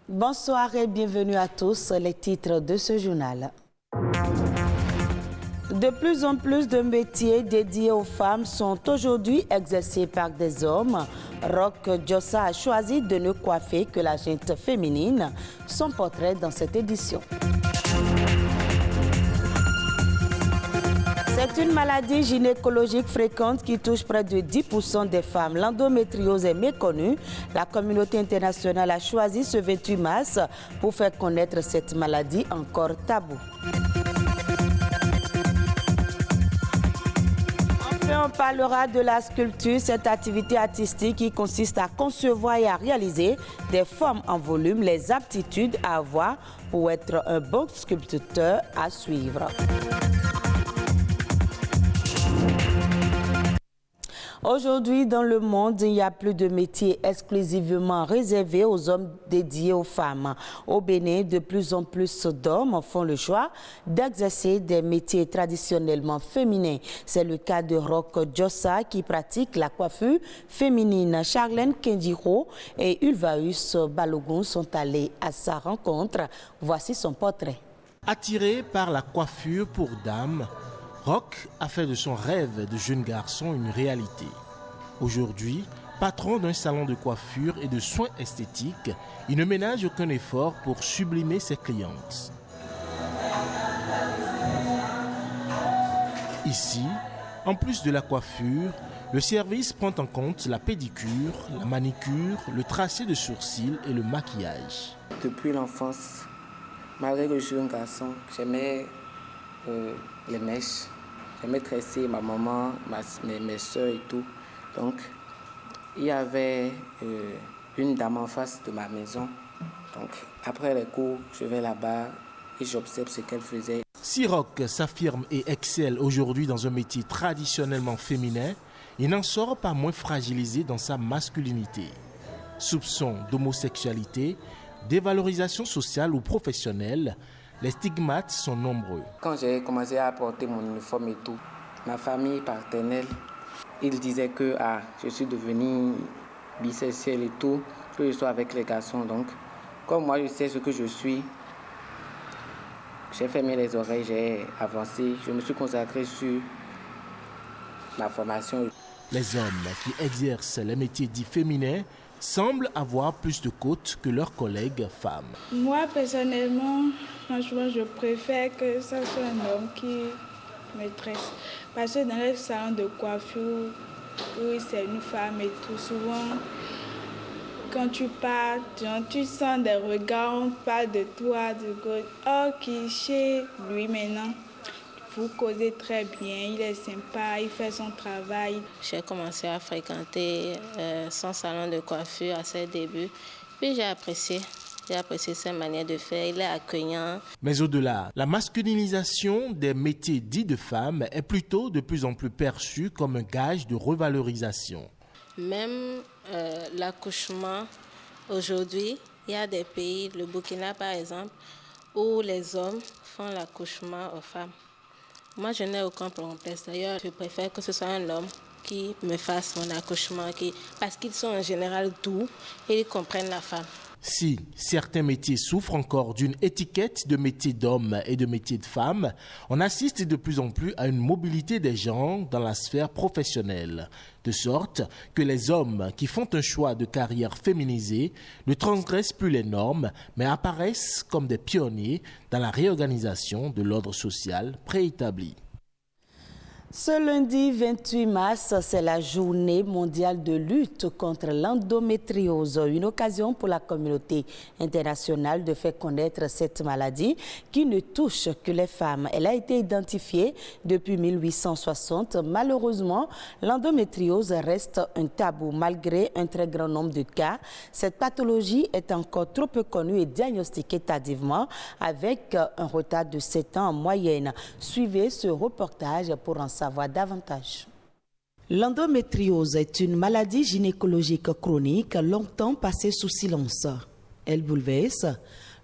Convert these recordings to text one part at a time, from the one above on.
Bonsoir et bienvenue à tous, les titres de ce journal. De plus en plus de métiers dédiés aux femmes sont aujourd'hui exercés par des hommes. Roch Djossa a choisi de ne coiffer que la gente féminine. Son portrait dans cette édition. C'est une maladie gynécologique fréquente qui touche près de 10% des femmes. L'endométriose est méconnue. La communauté internationale a choisi ce 28 mars pour faire connaître cette maladie encore taboue. Enfin, on parlera de la sculpture, cette activité artistique qui consiste à concevoir et à réaliser des formes en volume, les aptitudes à avoir pour être un bon sculpteur à suivre. Aujourd'hui, dans le monde, il n'y a plus de métiers exclusivement réservés aux hommes dédiés aux femmes. Au Bénin, de plus en plus d'hommes font le choix d'exercer des métiers traditionnellement féminins. C'est le cas de Roch Djossa qui pratique la coiffure féminine. Charlène Kendiro et Ulvaeus Balogun sont allés à sa rencontre. Voici son portrait. Attiré par la coiffure pour dames, Roch a fait de son rêve de jeune garçon une réalité. Aujourd'hui, patron d'un salon de coiffure et de soins esthétiques, il ne ménage aucun effort pour sublimer ses clientes. Ici, en plus de la coiffure, le service prend en compte la pédicure, la manicure, le tracé de sourcils et le maquillage. Depuis l'enfance, malgré que je suis un garçon, j'aimais les mèches. J'aimais tresser ma maman, mes soeurs et tout. Donc, il y avait une dame en face de ma maison. Donc, après les cours, je vais là-bas et j'observe ce qu'elle faisait. Si Roch s'affirme et excelle aujourd'hui dans un métier traditionnellement féminin, il n'en sort pas moins fragilisé dans sa masculinité. Soupçons d'homosexualité, dévalorisation sociale ou professionnelle, les stigmates sont nombreux. Quand j'ai commencé à porter mon uniforme et tout, ma famille paternelle, ils disaient que je suis devenu bisexuel et tout, que je sois avec les garçons. Donc, comme moi je sais ce que je suis, j'ai fermé les oreilles, j'ai avancé, je me suis consacré sur ma formation. Les hommes qui exercent les métiers dits féminins semblent avoir plus de côtes que leurs collègues femmes. Moi, personnellement, franchement, je préfère que ça soit un homme qui me tresse. Parce que dans les salons de coiffure, où c'est une femme et tout, souvent, quand tu parles, tu sens des regards, on parle de toi, de God. Oh, qui chez lui maintenant. Vous causez très bien, il est sympa, il fait son travail. J'ai commencé à fréquenter son salon de coiffure à ses débuts. Puis j'ai apprécié sa manière de faire, il est accueillant. Mais au-delà, la masculinisation des métiers dits de femmes est plutôt de plus en plus perçue comme un gage de revalorisation. Même l'accouchement, aujourd'hui, il y a des pays, le Burkina par exemple, où les hommes font l'accouchement aux femmes. Moi, je n'ai aucun complexe. D'ailleurs, je préfère que ce soit un homme qui me fasse mon accouchement, parce qu'ils sont en général doux et ils comprennent la femme. Si certains métiers souffrent encore d'une étiquette de métier d'homme et de métier de femme, on assiste de plus en plus à une mobilité des genres dans la sphère professionnelle, de sorte que les hommes qui font un choix de carrière féminisée ne transgressent plus les normes, mais apparaissent comme des pionniers dans la réorganisation de l'ordre social préétabli. Ce lundi 28 mars, c'est la journée mondiale de lutte contre l'endométriose, une occasion pour la communauté internationale de faire connaître cette maladie qui ne touche que les femmes. Elle a été identifiée depuis 1860. Malheureusement, l'endométriose reste un tabou malgré un très grand nombre de cas. Cette pathologie est encore trop peu connue et diagnostiquée tardivement avec un retard de 7 ans en moyenne. Suivez ce reportage pour en savoir davantage. L'endométriose est une maladie gynécologique chronique longtemps passée sous silence. Elle bouleverse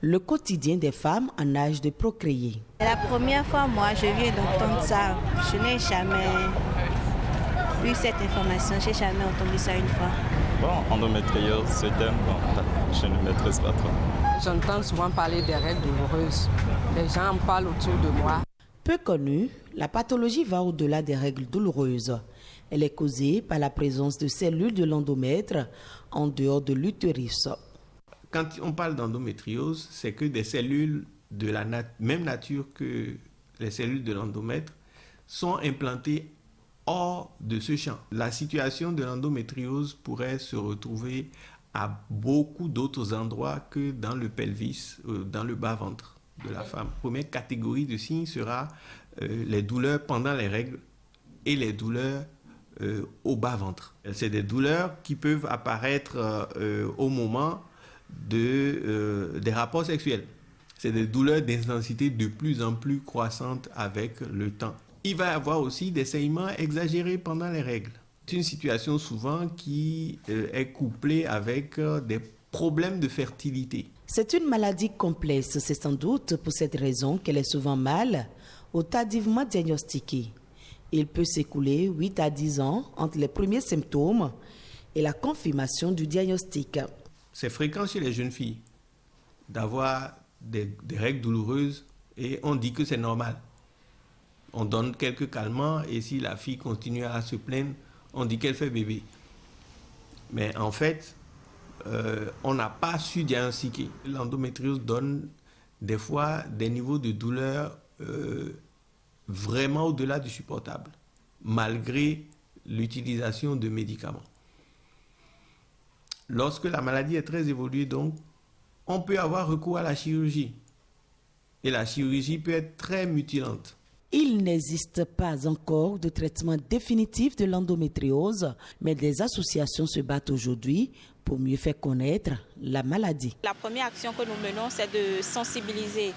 le quotidien des femmes en âge de procréer. La première fois, moi, je viens d'entendre ça. Je n'ai jamais eu cette information. Je n'ai jamais entendu ça une fois. Bon, endométriose, ce thème, bon, je ne maîtrise pas trop. J'entends souvent parler des règles douloureuses. Les gens en parlent autour de moi. Peu connue, la pathologie va au-delà des règles douloureuses. Elle est causée par la présence de cellules de l'endomètre en dehors de l'utérus. Quand on parle d'endométriose, c'est que des cellules de la même nature que les cellules de l'endomètre sont implantées hors de ce champ. La situation de l'endométriose pourrait se retrouver à beaucoup d'autres endroits que dans le pelvis, dans le bas-ventre de la femme. La première catégorie de signes sera les douleurs pendant les règles et les douleurs au bas-ventre. C'est des douleurs qui peuvent apparaître au moment des rapports sexuels. C'est des douleurs d'intensité de plus en plus croissante avec le temps. Il va y avoir aussi des saignements exagérés pendant les règles. C'est une situation souvent qui est couplée avec des problèmes de fertilité. C'est une maladie complexe. C'est sans doute pour cette raison qu'elle est souvent mal ou tardivement diagnostiquée. Il peut s'écouler 8 à 10 ans entre les premiers symptômes et la confirmation du diagnostic. C'est fréquent chez les jeunes filles d'avoir des règles douloureuses et on dit que c'est normal. On donne quelques calmants et si la fille continue à se plaindre, on dit qu'elle fait bébé. Mais en fait, on n'a pas su diagnostiquer. L'endométriose donne des fois des niveaux de douleur vraiment au-delà du supportable, malgré l'utilisation de médicaments. Lorsque la maladie est très évoluée, donc, on peut avoir recours à la chirurgie. Et la chirurgie peut être très mutilante. Il n'existe pas encore de traitement définitif de l'endométriose, mais des associations se battent aujourd'hui pour mieux faire connaître la maladie. La première action que nous menons, c'est de sensibiliser,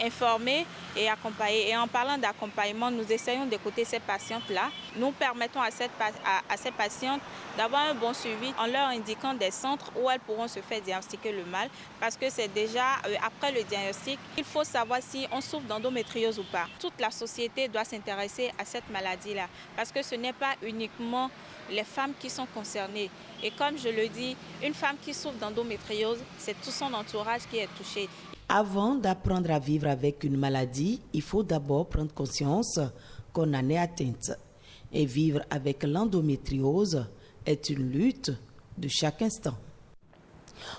informer et accompagner. Et en parlant d'accompagnement, nous essayons d'écouter ces patientes-là. Nous permettons à ces patientes d'avoir un bon suivi en leur indiquant des centres où elles pourront se faire diagnostiquer le mal. Parce que c'est déjà après le diagnostic, il faut savoir si on souffre d'endométriose ou pas. Toute la société doit s'intéresser à cette maladie-là. Parce que ce n'est pas uniquement les femmes qui sont concernées. Et comme je le dis, une femme qui souffre d'endométriose, c'est tout son entourage qui est touché. Avant d'apprendre à vivre avec une maladie, il faut d'abord prendre conscience qu'on en est atteinte. Et vivre avec l'endométriose est une lutte de chaque instant.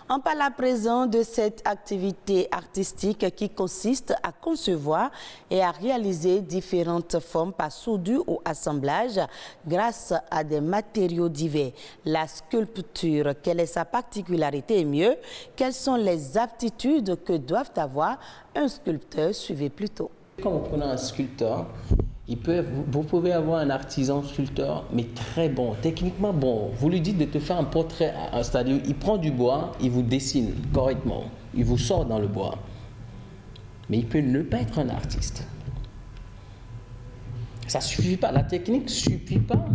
On parle à présent de cette activité artistique qui consiste à concevoir et à réaliser différentes formes par soudure ou assemblage grâce à des matériaux divers. La sculpture, quelle est sa particularité et mieux, quelles sont les aptitudes que doivent avoir un sculpteur? Suivez plutôt. Quand vous prenez un sculpteur, vous pouvez avoir un artisan sculpteur, mais très bon, techniquement bon. Vous lui dites de te faire un portrait, c'est-à-dire il prend du bois, il vous dessine correctement, il vous sort dans le bois. Mais il peut ne pas être un artiste. Ça ne suffit pas, la technique ne suffit pas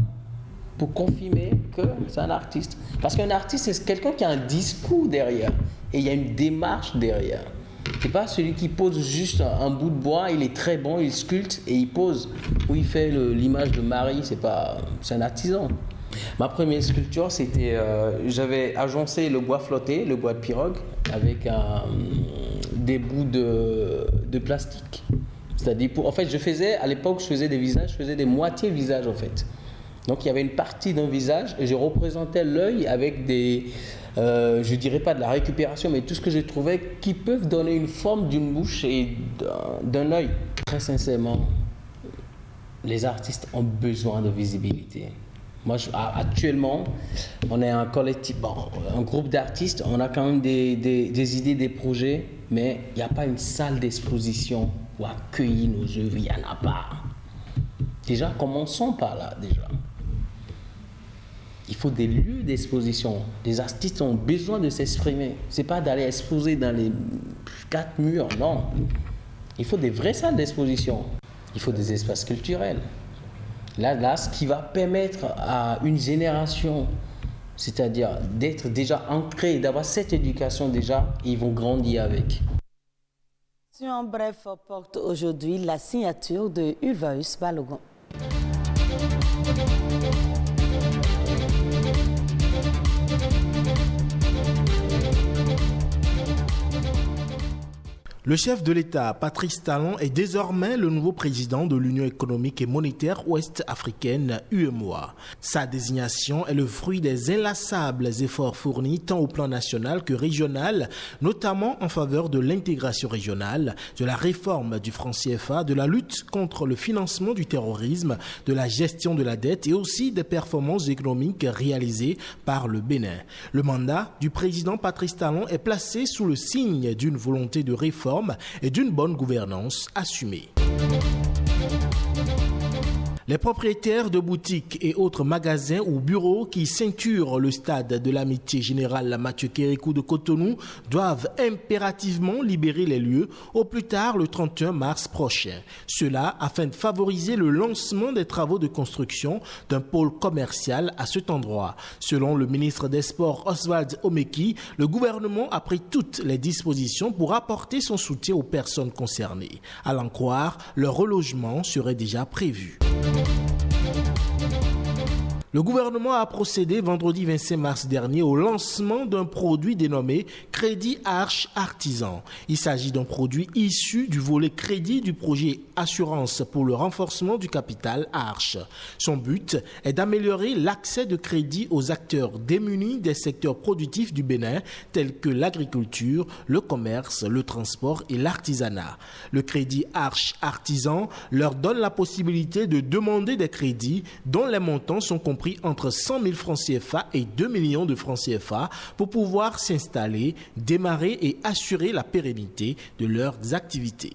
pour confirmer que c'est un artiste. Parce qu'un artiste, c'est quelqu'un qui a un discours derrière et il y a une démarche derrière. C'est pas celui qui pose juste un bout de bois, il est très bon, il sculpte et il pose. Ou il fait l'image de Marie, c'est un artisan. Ma première sculpture, c'était, j'avais agencé le bois flotté, le bois de pirogue, avec des bouts de plastique. C'est-à-dire, en fait, à l'époque, je faisais des visages, je faisais des moitiés visages en fait. Donc il y avait une partie d'un visage et je représentais l'œil avec des, je dirais pas de la récupération, mais tout ce que je trouvais qui peuvent donner une forme d'une bouche et d'un œil. Très sincèrement, les artistes ont besoin de visibilité. Moi, actuellement, on est un collectif, un groupe d'artistes, on a quand même des idées, des projets, mais il n'y a pas une salle d'exposition pour accueillir nos œuvres, il n'y en a pas. Déjà, commençons par là, déjà. Il faut des lieux d'exposition. Les artistes ont besoin de s'exprimer. Ce n'est pas d'aller exposer dans les 4 murs, non. Il faut des vraies salles d'exposition. Il faut des espaces culturels. Là, ce qui va permettre à une génération, c'est-à-dire d'être déjà ancré, d'avoir cette éducation déjà, ils vont grandir avec. En bref, porte aujourd'hui la signature de Ulvaeus Balogun. Le chef de l'État, Patrice Talon, est désormais le nouveau président de l'Union économique et monétaire ouest-africaine, UEMOA. Sa désignation est le fruit des inlassables efforts fournis tant au plan national que régional, notamment en faveur de l'intégration régionale, de la réforme du franc CFA, de la lutte contre le financement du terrorisme, de la gestion de la dette et aussi des performances économiques réalisées par le Bénin. Le mandat du président Patrice Talon est placé sous le signe d'une volonté de réforme et d'une bonne gouvernance assumée. Les propriétaires de boutiques et autres magasins ou bureaux qui ceinturent le stade de l'Amitié Générale Mathieu Kérékou de Cotonou doivent impérativement libérer les lieux au plus tard le 31 mars prochain. Cela afin de favoriser le lancement des travaux de construction d'un pôle commercial à cet endroit. Selon le ministre des Sports Oswald Omeki, le gouvernement a pris toutes les dispositions pour apporter son soutien aux personnes concernées. À l'en croire, leur relogement serait déjà prévu. Le gouvernement a procédé vendredi 25 mars dernier au lancement d'un produit dénommé Crédit Arche Artisan. Il s'agit d'un produit issu du volet crédit du projet Assurance pour le renforcement du capital Arche. Son but est d'améliorer l'accès de crédit aux acteurs démunis des secteurs productifs du Bénin tels que l'agriculture, le commerce, le transport et l'artisanat. Le Crédit Arche Artisan leur donne la possibilité de demander des crédits dont les montants sont compris entre 100 000 francs CFA et 2 millions de francs CFA pour pouvoir s'installer, démarrer et assurer la pérennité de leurs activités.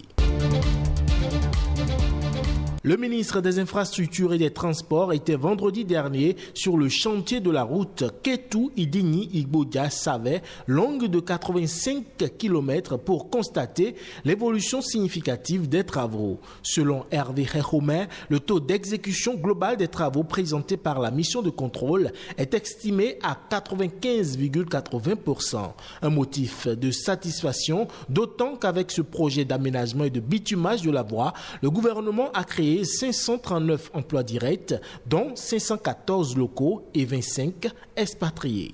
Le ministre des Infrastructures et des Transports était vendredi dernier sur le chantier de la route Kétou-Idigny-Igbodia-Savet, longue de 85 km pour constater l'évolution significative des travaux. Selon Hervé Héromain, le taux d'exécution global des travaux présentés par la mission de contrôle est estimé à 95,80%. Un motif de satisfaction, d'autant qu'avec ce projet d'aménagement et de bitumage de la voie, le gouvernement a créé 539 emplois directs, dont 514 locaux et 25 expatriés.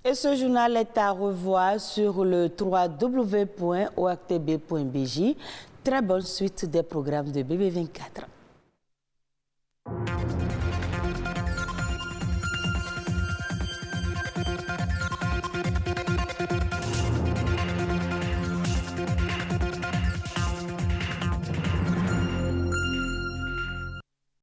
Et ce journal est à revoir sur le www.oactb.bj. Très bonne suite des programmes de BB24.